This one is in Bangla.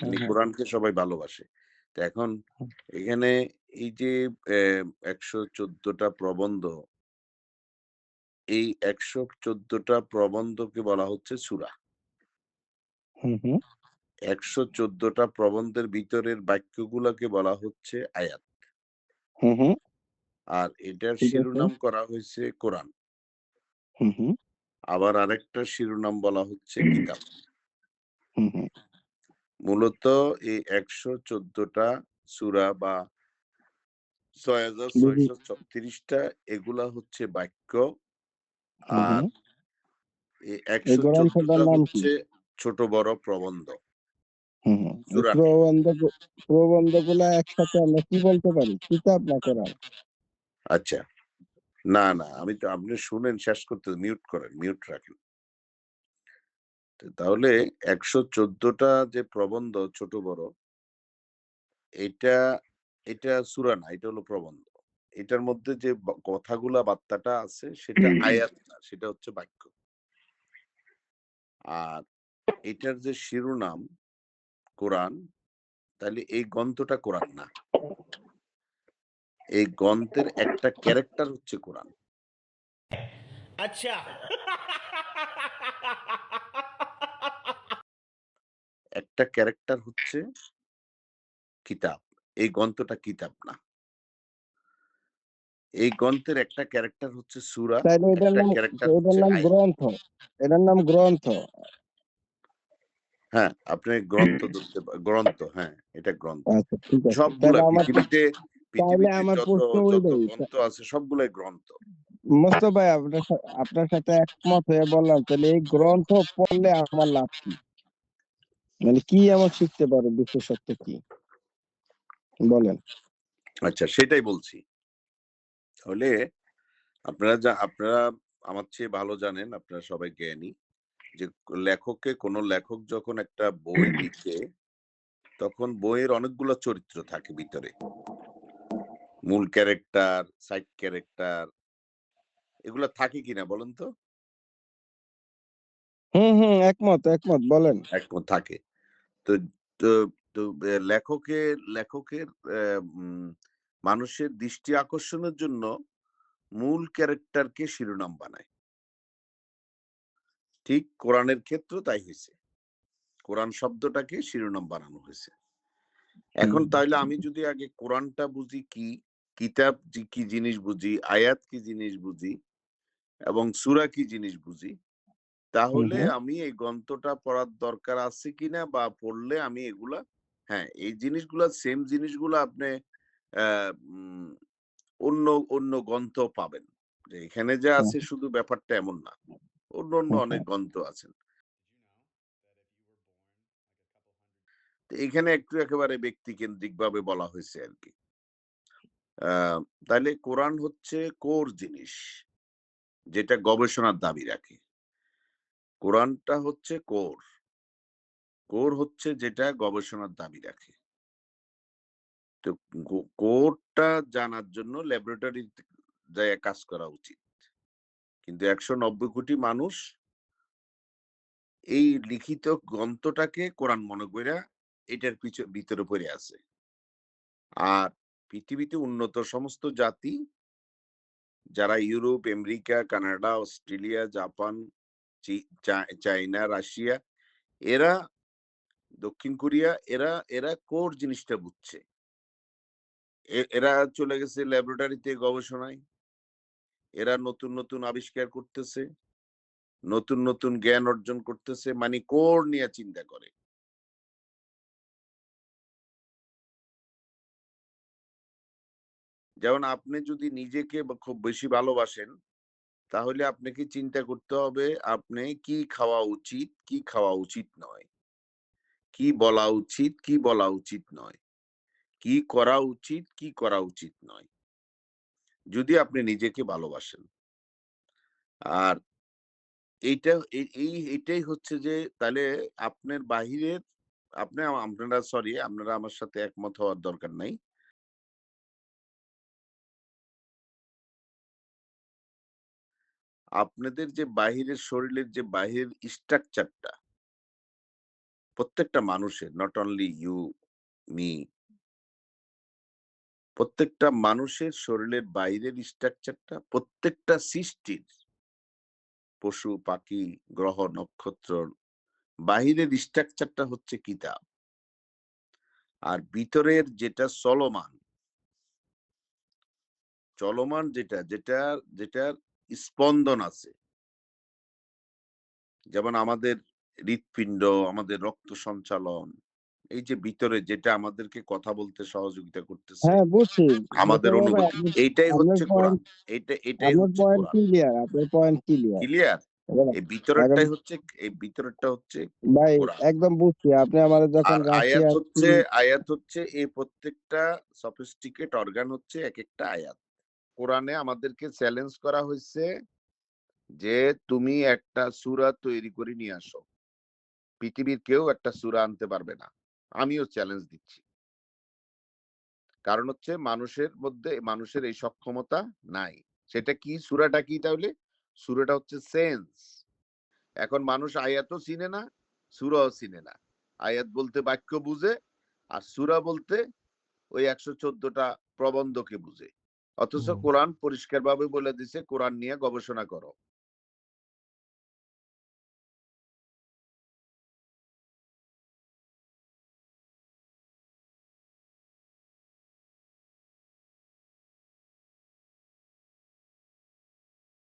মানে হ্যাঁ, কোরআনকে সবাই ভালোবাসে। তো এখন হ্যাঁ। এখানে এই যে ১১৪ টা প্রবন্ধ, এই ১১৪ টা প্রবন্ধকে বলা হচ্ছে সূরা। হুম, হুম, ১১৪ টা প্রবন্ধের ভিতরের বাক্যগুলাকে বলা হচ্ছে আয়াত। হুম, হুম। আর এটার ঠিক আছে। শিরোনাম করা হইছে কোরআন। হুম, হুম, আবার আরেকটা শিরোনাম বলা হচ্ছে কিতাব। হুম, হুম। মূলত এই ১১৪ টা সূরা বা বিভি ৬৬৩৬ টা এগুলা হচ্ছে বাক্য। হুম, আর হুম। এই এই ১১৪ গ্রন্থটার টা নাম কি? হচ্ছে ছোট বড় প্রবন্ধ। হুম, হুম। এই সূরা নেই। প্রবন্ধগুলা একসাথে আমরা কি বলতে পারি? কিতাব না কোরআন? আচ্ছা। না, না, আমি তো আপনি শুনেন শেষ করতে মিউট করেন, মিউট রাখেন। তো তাহলে ১১৪ টা যে প্রবন্ধ ছোট বড় এটা, এটা সূরা না, এটা হলো প্রবন্ধ। এটার মধ্যে যে কথাগুলা বার্তাটা আছে সেটা আয়াত না, সেটা হচ্ছে বাক্য। আর এটার যে শিরোনাম কোরআন, তাইলে এই গ্রন্থটা কোরআন না। এই গ্রন্থের একটা ক্যারেক্টার হচ্ছে কোরআন। अच्छा। একটা ক্যারেক্টার হচ্ছে কিতাব। এই গ্রন্থটা কিতাব না। এই গ্রন্থের একটা ক্যারেক্টার হচ্ছে সূরা, তাইলে একটা ক্যারেক্টার এটার হচ্ছে নাম আয়াত। গ্রন্থ। এটার নাম গ্রন্থ। হ্যাঁ, আপনি গ্রন্থ ধরতে গ্রন্থ, হ্যাঁ, এটা গ্রন্থ। আচ্ছা ঠিক আছে। সবগুলা তাইলে পৃথিবীতে আমার যত প্রশ্ন যত ওইটাই। গ্রন্থ আছে সবগুলাই গ্রন্থ। মোস্তফা ভাই আপনার সাথে একমত হয়ে বললাম, তাহলে এই গ্রন্থ পড়লে আমার লাভ কি? মানে কি এমন শিখতে পারো, বিশেষত্ব কি? বলেন। আচ্ছা, সেটাই বলছি। তাহলে আপনারা আমার চেয়ে ভালো জানেন, আপনারা সবাই জ্ঞানী। যে কোন লেখক যখন একটা বই লিখে, তখন বইয়ের অনেকগুলো চরিত্র থাকে ভিতরে। মূল ক্যারেক্টার, সাইড ক্যারেক্টার এগুলা থাকে কিনা বলেন তো? হুম, হুম, একমত, একমত, বলেন। একমত থাকে। তো তো তো লেখকের মানুষের দৃষ্টি আকর্ষণের জন্য মূল ক্যারেক্টারকে শিরোনাম বানায়। ঠিক কোরআনের ক্ষেত্রেও তাই হইছে। কোরআন শব্দটাকে শিরোনাম বানানো হইছে। হুম, এখন তাইলে আমি যদি আগে কোরআনটা বুঝি কি, কিতাব কি জিনিস বুঝি, আয়াত কি জিনিস বুঝি এবং সূরা কি জিনিস বুঝি, হুম, তাহলে হুম, আমি এই গ্রন্থটা পড়ার দরকার আছে কিনা বা পড়লে আমি এগুলা হ্যাঁ, এই জিনিসগুলা সেম জিনিসগুলা আপনি অ্যা উম অন্য অন্য গ্রন্থ পাবেন। যে এখানে যা হুম, আছে শুধু ব্যাপারটা এমন না। অন্য হুম, অনেক হুম। গ্রন্থ আছেন। তো এখানে একটু একেবারে ব্যক্তিকেন্দ্রিকভাবে বলা হইছে আরকি। আ তাইলে কোরআন হচ্ছে কোর জিনিস, যেটা গবেষণার দাবি রাখে। কোরআনটা হচ্ছে কোর। কোর হচ্ছে যেটা গবেষণার দাবি রাখে। তো কোরটা জানার জন্য ল্যাবরেটরিতে যাইয়া কাজ করা উচিত। কিন্তু ১৯০ কোটি মানুষ এই লিখিত গ্রন্থটাকে কোরআন মনে কইরা এটার ভিতরে পইড়া আছে। আর পৃথিবীতে উন্নত সমস্ত জাতি যারা Europe, America, Canada, Australia, Japan, চি চা চায়না, রাশিয়া এরা দক্ষিণ কোরিয়া এরা এরা কোর জিনিসটা বুঝছে। এরা চলে গেছে ল্যাবরেটরিতে গবেষণায়। এরা নতুন আবিষ্কার করতেছে। নতুন জ্ঞান অর্জন করতেছে। মানে কোর নিয়ে চিন্তা করে। যেমন আপনি যদি নিজেকে খুব বেশি ভালোবাসেন, তাহলে আপনাকে চিন্তা করতে হবে আপনি কি খাওয়া উচিত, কি খাওয়া উচিত নয়। কি বলা উচিত, কি বলা উচিত নয়। কি করা উচিত, কি করা উচিত নয়। যদি আপনি নিজেকে ভালোবাসেন। আর এইটা এইটাই হচ্ছে যে তাহলে আপনার বাহিরের আপনারা আমার সাথে একমত হওয়ার দরকার নাই। আপনাদের যে বাহিরের শরীরের যে বাহিরের স্ট্রাকচারটা প্রত্যেকটা মানুষের, নট অনলি ইউ, মি, প্রত্যেকটা মানুষের শরীরের বাইরের স্ট্রাকচারটা, প্রত্যেকটা সৃষ্টির পশু পাখি গ্রহ নক্ষত্র বাহিরের স্ট্রাকচারটা হচ্ছে কিতাব। আর ভিতরের যেটা চলমান চলমান যেটা যেটা যেটার স্পন্দন আছে, যেমন আমাদের হৃৎপিণ্ড, আমাদের রক্ত সঞ্চালন, এই যে ভিতরে যেটা আমাদেরকে কথা বলতে সহযোগিতা করতেছে, হ্যাঁ, বুঝছি। আমাদের মোস্তফা ভাই, অনুভূতি, এইটাই আপনার হচ্ছে কোরআন। পয়েন্ট এটাই আপনার হচ্ছে পয়েন্ট কোরআন। ক্লিয়ার, আপনার পয়েন্ট ক্লিয়ার। ক্লিয়ার? এই এখন ভিতরেরটাই হচ্ছে, এই ভিতরেরটা হচ্ছে ভাই কোরআন। একদম বুঝছি, আপনি আমাদের যখন আর রাশিয়া আয়াত হচ্ছে এই প্রত্যেকটা সফিস্টিকেট অর্গান হচ্ছে এক একটা আয়াত। কোরআনে আমাদেরকে চ্যালেঞ্জ করা হয়েছে যে তুমি একটা সূরা তৈরি করে নিয়ে আসো। পৃথিবীর কেউ একটা সূরা আনতে পারবে না। আমিও চ্যালেঞ্জ দিচ্ছি। কারণ হচ্ছে মানুষের মধ্যে মানুষের এই সক্ষমতা নাই। সেটা কি? সূরাটা কি তাহলে? সূরাটা হচ্ছে সেন্স। এখন মানুষ আয়াতও চিনে না, সূরাও চিনে না। আয়াত বলতে বাক্য বুঝে, আর সূরা বলতে ওই ১১৪টা প্রবন্ধকে বুঝে। অথচ কোরআন পরিষ্কারভাবে বলে দিছে কোরআন নিয়ে গবেষণা করো।